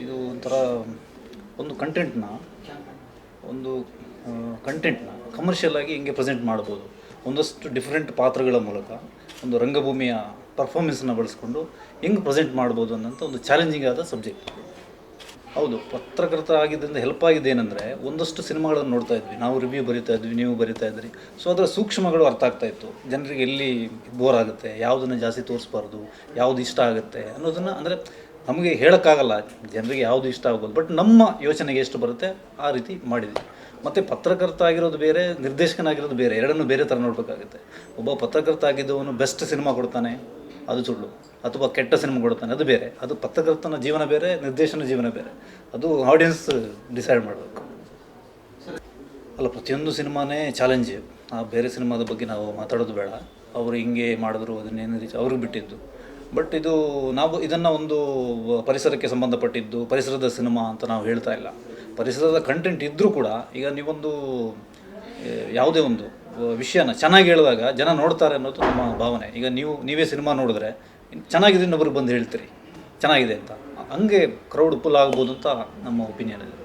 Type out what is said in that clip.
ಇದು ಒಂಥರ ಒಂದು ಕಂಟೆಂಟ್ನ ಒಂದು ಕಂಟೆಂಟ್ನ ಕಮರ್ಷಿಯಲ್ ಆಗಿ ಹಿಂಗೆ ಪ್ರೆಸೆಂಟ್ ಮಾಡ್ಬೋದು. ಒಂದಷ್ಟು ಡಿಫ್ರೆಂಟ್ ಪಾತ್ರಗಳ ಮೂಲಕ ಒಂದು ರಂಗಭೂಮಿಯ ಪರ್ಫಾರ್ಮೆನ್ಸನ್ನು ಬಳಸ್ಕೊಂಡು ಹೆಂಗೆ ಪ್ರೆಸೆಂಟ್ ಮಾಡ್ಬೋದು ಅನ್ನೋಂಥ ಒಂದು ಚಾಲೆಂಜಿಂಗ್ ಆದ ಸಬ್ಜೆಕ್ಟ್. ಹೌದು, ಪತ್ರಕರ್ತ ಆಗಿದ್ದರಿಂದ ಹೆಲ್ಪ್ ಆಗಿದೆ ಏನಂದರೆ, ಒಂದಷ್ಟು ಸಿನಿಮಾಗಳನ್ನು ನೋಡ್ತಾ ಇದ್ವಿ, ನಾವು ರಿವ್ಯೂ ಬರಿತಾ ಇದ್ವಿ, ನೀವು ಬರಿತಾ ಇದ್ರಿ. ಸೊ ಅದರ ಸೂಕ್ಷ್ಮಗಳು ಅರ್ಥ ಆಗ್ತಾಯಿತ್ತು. ಜನರಿಗೆ ಎಲ್ಲಿ ಬೋರ್ ಆಗುತ್ತೆ, ಯಾವುದನ್ನು ಜಾಸ್ತಿ ತೋರಿಸ್ಬಾರ್ದು, ಯಾವುದು ಇಷ್ಟ ಆಗುತ್ತೆ ಅನ್ನೋದನ್ನು, ಅಂದರೆ ನಮಗೆ ಹೇಳೋಕ್ಕಾಗಲ್ಲ ಜನರಿಗೆ ಯಾವುದು ಇಷ್ಟ ಆಗ್ಬೋದು, ಬಟ್ ನಮ್ಮ ಯೋಚನೆಗೆ ಎಷ್ಟು ಬರುತ್ತೆ ಆ ರೀತಿ ಮಾಡಿದ್ವಿ. ಮತ್ತು ಪತ್ರಕರ್ತ ಆಗಿರೋದು ಬೇರೆ, ನಿರ್ದೇಶಕನಾಗಿರೋದು ಬೇರೆ, ಎರಡನ್ನೂ ಬೇರೆ ಥರ ನೋಡಬೇಕಾಗುತ್ತೆ. ಒಬ್ಬ ಪತ್ರಕರ್ತ ಆಗಿದ್ದವನು ಬೆಸ್ಟ್ ಸಿನಿಮಾ ಕೊಡ್ತಾನೆ, ಅದು ಸುಳ್ಳು. ಅಥವಾ ಕೆಟ್ಟ ಸಿನಿಮಾ ಕೊಡ್ತಾನೆ, ಅದು ಬೇರೆ. ಅದು ಪತ್ರಕರ್ತನ ಜೀವನ ಬೇರೆ, ನಿರ್ದೇಶನ ಜೀವನ ಬೇರೆ. ಅದು ಆಡಿಯನ್ಸ್ ಡಿಸೈಡ್ ಮಾಡಬೇಕು. ಅಲ್ಲ, ಪ್ರತಿಯೊಂದು ಸಿನಿಮಾನೇ ಚಾಲೆಂಜ್. ಬೇರೆ ಸಿನಿಮಾದ ಬಗ್ಗೆ ನಾವು ಮಾತಾಡೋದು ಬೇಡ. ಅವರು ಹಿಂಗೆ ಮಾಡಿದ್ರು, ಅದನ್ನೇನು ರೀತಿ ಅವ್ರಿಗೆ ಬಿಟ್ಟಿದ್ದು. ಬಟ್ ಇದು ನಾವು ಇದನ್ನು ಒಂದು ಪರಿಸರಕ್ಕೆ ಸಂಬಂಧಪಟ್ಟಿದ್ದು, ಪರಿಸರದ ಸಿನಿಮಾ ಅಂತ ನಾವು ಹೇಳ್ತಾ ಇಲ್ಲ. ಪರಿಸರದ ಕಂಟೆಂಟ್ ಇದ್ದರೂ ಕೂಡ, ಈಗ ನೀವೊಂದು ಯಾವುದೇ ಒಂದು ವಿಷಯನ ಚೆನ್ನಾಗಿ ಹೇಳಿದಾಗ ಜನ ನೋಡ್ತಾರೆ ಅನ್ನೋದು ನಮ್ಮ ಭಾವನೆ. ಈಗ ನೀವೇ ಸಿನಿಮಾ ನೋಡಿದ್ರೆ ಚೆನ್ನಾಗಿದೆ, ಇನ್ನೊಬ್ರಿಗೆ ಬಂದು ಹೇಳ್ತೀರಿ ಚೆನ್ನಾಗಿದೆ ಅಂತ. ಹಂಗೆ ಕ್ರೌಡ್ ಫುಲ್ ಆಗ್ಬೋದು ಅಂತ ನಮ್ಮ ಒಪಿನಿಯನ್ ಇದೆ.